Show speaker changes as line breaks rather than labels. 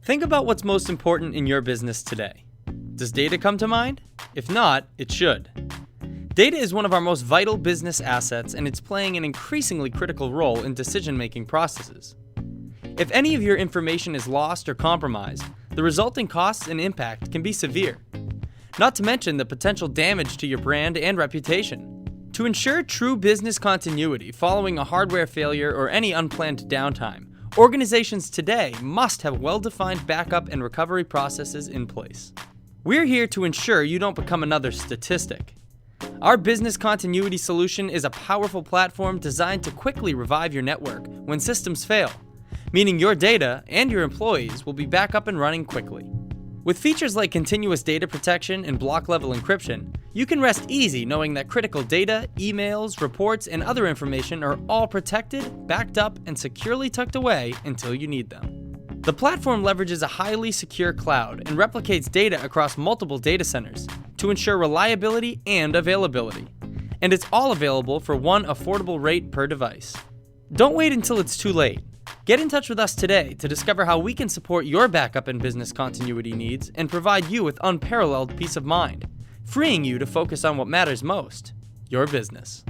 Think about what's most important in your business today. Does data come to mind? If not, it should. Data is one of our most vital business assets, and it's playing an increasingly critical role in decision-making processes. If any of your information is lost or compromised, the resulting costs and impact can be severe. Not to mention the potential damage to your brand and reputation. To ensure true business continuity following a hardware failure or any unplanned downtime, organizations today must have well-defined backup and recovery processes in place. We're here to ensure you don't become another statistic. Our business continuity solution is a powerful platform designed to quickly revive your network when systems fail, meaning your data and your employees will be back up and running quickly. With features like continuous data protection and block-level encryption, you can rest easy knowing that critical data, emails, reports, and other information are all protected, backed up, and securely tucked away until you need them. The platform leverages a highly secure cloud and replicates data across multiple data centers to ensure reliability and availability. And it's all available for one affordable rate per device. Don't wait until it's too late. Get in touch with us today to discover how we can support your backup and business continuity needs and provide you with unparalleled peace of mind, freeing you to focus on what matters most, your business.